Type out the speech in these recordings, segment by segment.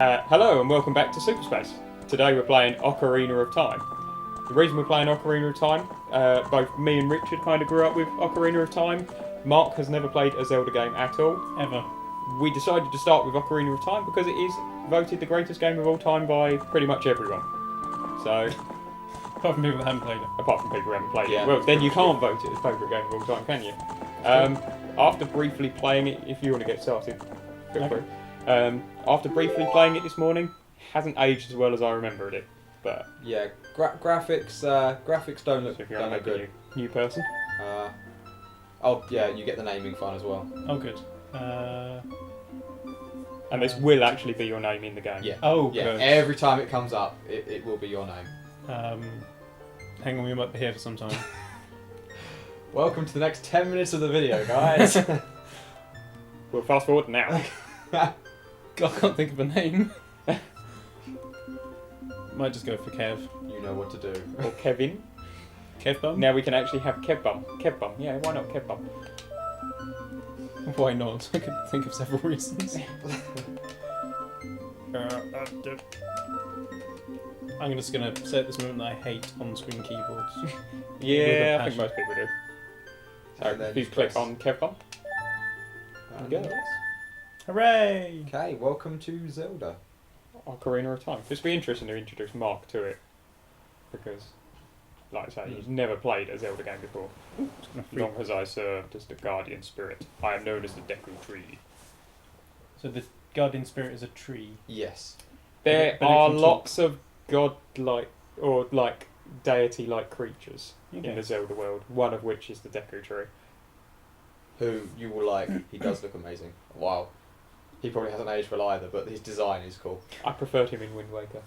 Hello and welcome back to Superspace. Today we're playing Ocarina of Time. The reason we're playing Ocarina of Time, both me and Richard kind of grew up with Ocarina of Time. Mark has never played a Zelda game at all. Ever. We decided to start with Ocarina of Time because it is voted the greatest game of all time by pretty much everyone. So, Apart from people that haven't played it. apart from people who haven't played Yeah, it. Well, then you pretty can't vote it as favourite game of all time, can you? After briefly playing it, if you want to get started, feel free. After briefly playing it this morning, hasn't aged as well as I remembered it. But Yeah, graphics don't look so if you're don't a look good. new person, Oh yeah, you get the naming fun as well. Oh, good. and this will actually be your name in the game. Yeah. Oh, Yeah, good. every time it comes up, it will be your name. Hang on, we might be here for some time. Welcome to the next 10 minutes of the video, guys. We'll fast forward now. God, I can't think of a name. Might just go for Kev. You know what to do. Or Kevin. Kevbum? Now we can actually have Kevbum. Kevbum, yeah, why not Kevbum? Why not? I could think of several reasons. I'm just going to say at this moment that I hate on-screen keyboards. Yeah, I think passion. most people do. And then So, you click on Kevbum. And Go. yes. Hooray! Okay, welcome to Zelda. Ocarina of Time. This would be interesting to introduce Mark to it. Because, like I say, he's never played a Zelda game before. As long as I served as the guardian spirit. I am known as the Deku Tree. So the guardian spirit is a tree. Yes. There But it are can lots of god-like, or like deity-like creatures in Okay. the Zelda world, one of which is the Deku Tree. Who you will like. He does look amazing. Wow. He probably hasn't aged well either, but his design is cool. I preferred him in Wind Waker.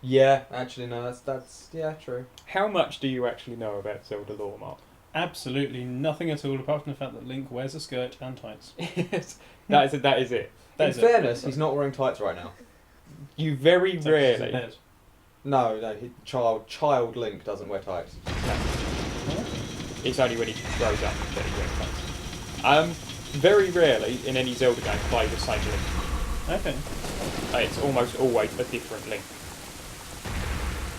Yeah, actually no, that's yeah, true. How much do you actually know about Zelda lore, Mark? Absolutely nothing at all apart from the fact that Link wears a skirt and tights. Yes, that is it. That In is it. fairness, he's not wearing tights right now. You very Except for his rarely. head. No, child Link doesn't wear tights. It's only when he grows up that he wears tights. Very rarely in any Zelda game play the same Link. Okay. It's almost always a different Link.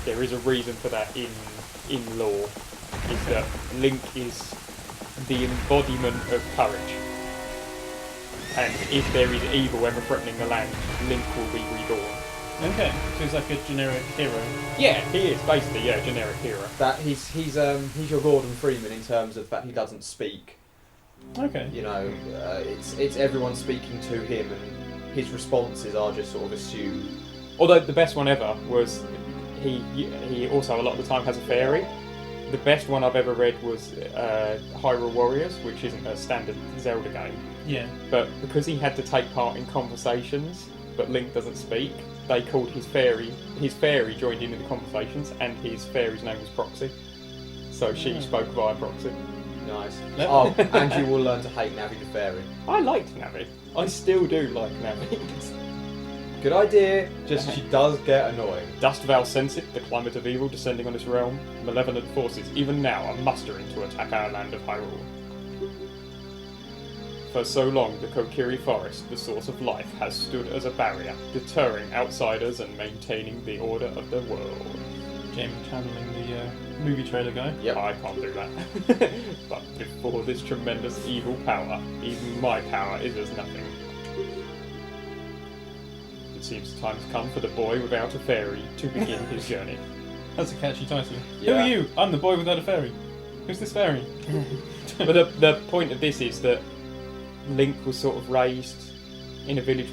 There is a reason for that in lore, is that Link is the embodiment of courage. And if there is evil ever threatening the land, Link will be reborn. Okay. So he's like a generic hero. Yeah, he is basically, yeah, generic hero. That he's your Gordon Freeman in terms of that he doesn't speak. Okay. You know, it's everyone speaking to him, and his responses are just sort of assumed. Although the best one ever was, he also a lot of the time has a fairy. The best one I've ever read was Hyrule Warriors, which isn't a standard Zelda game. Yeah. But because he had to take part in conversations, but Link doesn't speak, they called his fairy joined in the conversations, and his fairy's name was Proxy. So she spoke via Proxy. Nice. Yep. Oh, and you will learn to hate Navi the fairy. I liked Navi. I still do like Navi. Good idea. Just she does get annoying. Dost thou sense it, the climate of evil descending on this realm? Malevolent forces, even now, are mustering to attack our land of Hyrule. For so long, the Kokiri Forest, the source of life, has stood as a barrier, deterring outsiders and maintaining the order of the world. Jamie channeling the movie trailer guy. Yep. I can't do that. But before this tremendous evil power, even my power is as nothing. It seems the time has come for the boy without a fairy to begin his journey. That's a catchy title. Yeah. Who are you? I'm the boy without a fairy. Who's this fairy? But the point of this is that Link was sort of raised in a village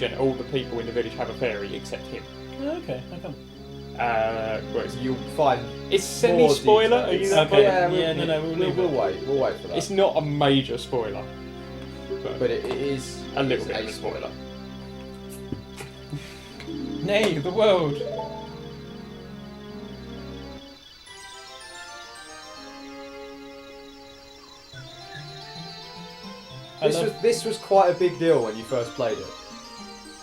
and all the people in the village have a fairy except him. Okay, I come. Whereas You'll find. it's semi-spoiler. Are you that Okay. bothered? Yeah, no, we'll leave we'll it. wait. We'll wait for that. It's not a major spoiler, but it is a little it's bit of a spoiler. Nay, the world. This was quite a big deal when you first played it.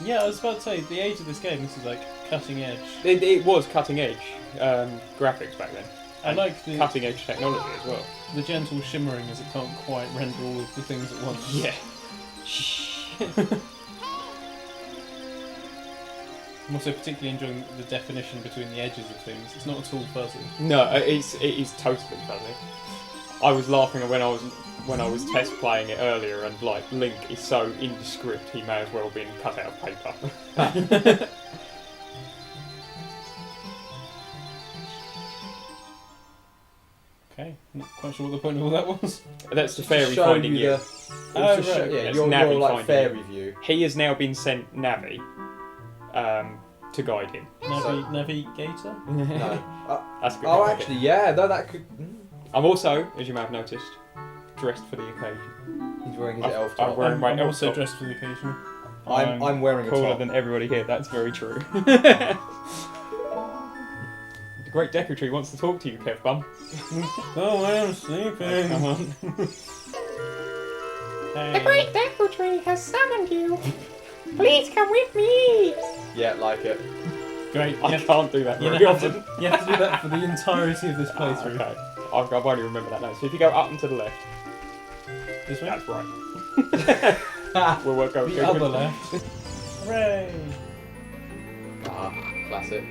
Yeah, I was about to say, the age of this game, this is like cutting edge. It was cutting edge graphics back then. I like the Cutting edge technology as well. the gentle shimmering as it can't quite render all of the things at once. Yeah. I'm also particularly enjoying the definition between the edges of things. It's not at all fuzzy. No, it is totally fuzzy. I was laughing when I was test playing it earlier, and like Link is so indescript, he may as well have been cut out of paper. Okay, not quite sure what the point of all that was. That's the To fairy show finding you you. the- Oh, to show- right. yeah, It's your Navi like finding fairy view. He has now been sent Navi to guide him. Navigator? No. That's good. Oh, actually, yeah. No, that could. I'm also, as you may have noticed, dressed for the occasion. He's wearing his I'm- elf I'm top. wearing my I'm elf also top. dressed for the occasion. I'm wearing a Cooler top. than everybody here. That's very true. The Great Decoratry wants to talk to you, Kevbum. Oh, I'm sleeping. Come on. Hey. Decoratry has summoned you. Please come with me. Yeah, like it. Great. I can't do that You very have, often. to, you have to do that for the entirety of this playthrough. Okay. I've only remember that now. So if you go up and to the left, This way? that's right. We'll work over The other left. Hooray! Ah, classic.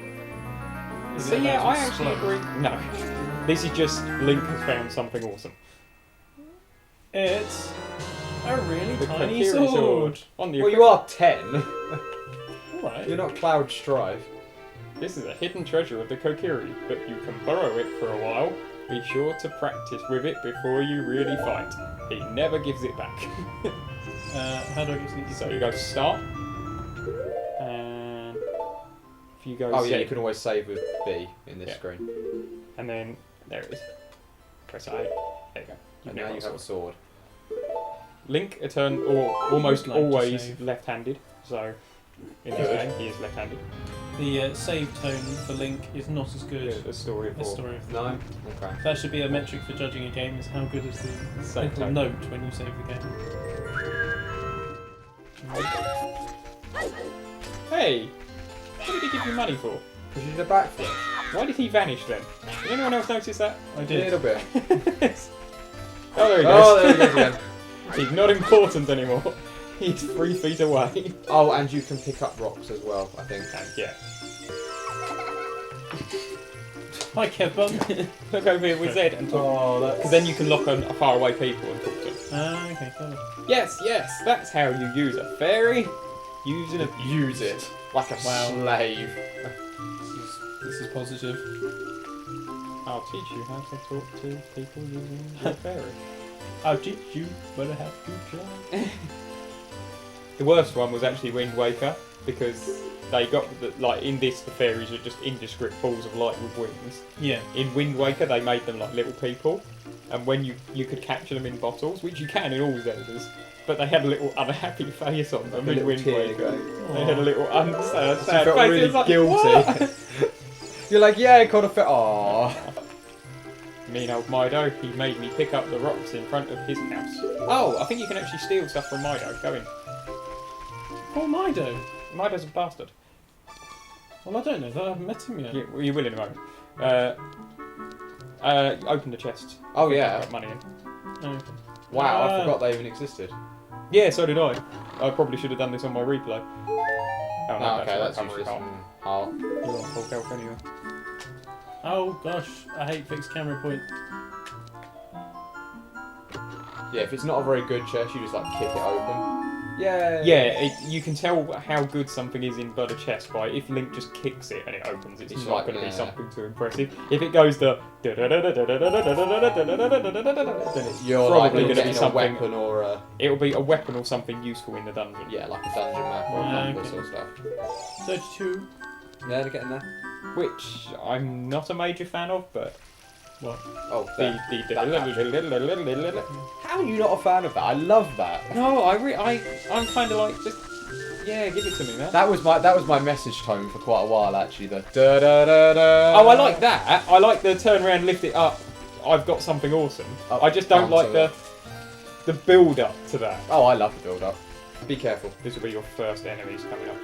Is So it yeah, about I to actually explode? agree. No. This is just Link has found something awesome. It's a really The tiny Kokiri sword. On the Well, you are 10. Alright. You're not Cloud Strive. This is a hidden treasure of the Kokiri, but you can borrow it for a while. Be sure to practice with it before you really fight. He never gives it back. How do I get to the So you go to start, and if you go Oh, yeah, Z, you can always save with B in this Yeah. screen. and then there it is. Press A. There you go. And You've now now you got have a a sword. sword. Link, almost Like to always save. left-handed. So in this Good. game, he is left-handed. The save tone for Link is not as good The story of as all. Story of the No? Game. Okay. That should be a metric for judging a game, is how good is the Save little tone. note when you save the game. Hey, what did he give you money for? Because you did a backflip. Why did he vanish then? Did anyone else notice that? I A did. little bit. Oh, there he Oh, there goes. he goes again. He's not important anymore. He's 3 feet away. Oh, and you can pick up rocks as well, I think. And yeah. Hi, Kevbum. Look over here with Z and talk. Oh, that's... Because then you can lock on faraway people and talk to them. Okay, clever. Yes, that's how you use a fairy. Use and abuse. Use it. Like a Wow. slave. This is positive. I'll teach you how to talk to people using your fairy. I'll teach you, but I have to try. The worst one was actually Wind Waker, because they got, like, in this, the fairies are just indescript balls of light with wings. Yeah. In Wind Waker, they made them like little people, and when you could capture them in bottles, which you can in all Zeldas, but they had a little unhappy face on them in Wind Waker. They had a little sad So you felt face. really It was like, guilty. "What?" You're like, yeah, I caught a fit. Aww. Mean old Mido, he made me pick up the rocks in front of his house. Oh, I think you can actually steal stuff from Mido. Go in. Poor Mido. Mido's a bastard. Well, I don't know that. I haven't met him yet. You will in a moment. Open the chest. Oh, I've yeah. got money in. Okay. Wow, I Ah. forgot they even existed. Yeah, so did I. I probably should have done this on my replay. Oh, no, Oh, okay, that's recovery useless. heart. Oh. You're on full health anyway. Oh gosh, I hate fixed camera point. Yeah, if it's not a very good chest, you just like kick it open. Yay! Yeah, you can tell how good something is in Blood of Chest by if Link just kicks it and it opens. It's It's not like, going to be yeah. something too impressive. If it goes to then it's You're probably like going to be getting a something. weapon or a... It'll be a weapon or something useful in the dungeon. Yeah, like a dungeon map or a Yeah, compass okay. or stuff. 32. Yeah, they're getting there. Which I'm not a major fan of, but What? Oh, the How are you not a fan of that? I love that. no, I'm kind of like just yeah, give it to me, man. That was my message tone for quite a while actually. The da da da da. Oh, I like that. I like the turn around, lift it up. I've got something awesome. Up, I just don't down like to the build up to that. Oh, I love the build up. Be careful. This will be your first enemies coming up.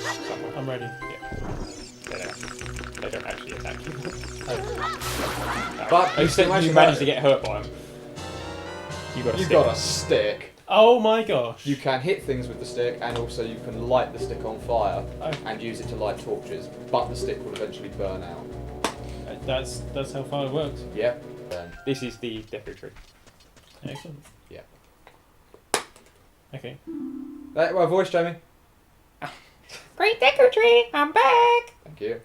Somewhere. I'm ready. They don't actually attack you. But you you said managed you to managed to hurt get hurt by them. You got a You stick. got a stick. Oh my gosh. You can hit things with the stick, and also you can light the stick on fire Oh. and use it to light torches, but the stick will eventually burn out. That's how fire works. Yep. This is the Deku Tree. Excellent. Yeah. Okay. Well, voice, Jamie. Great Deku Tree, I'm back! Thank you.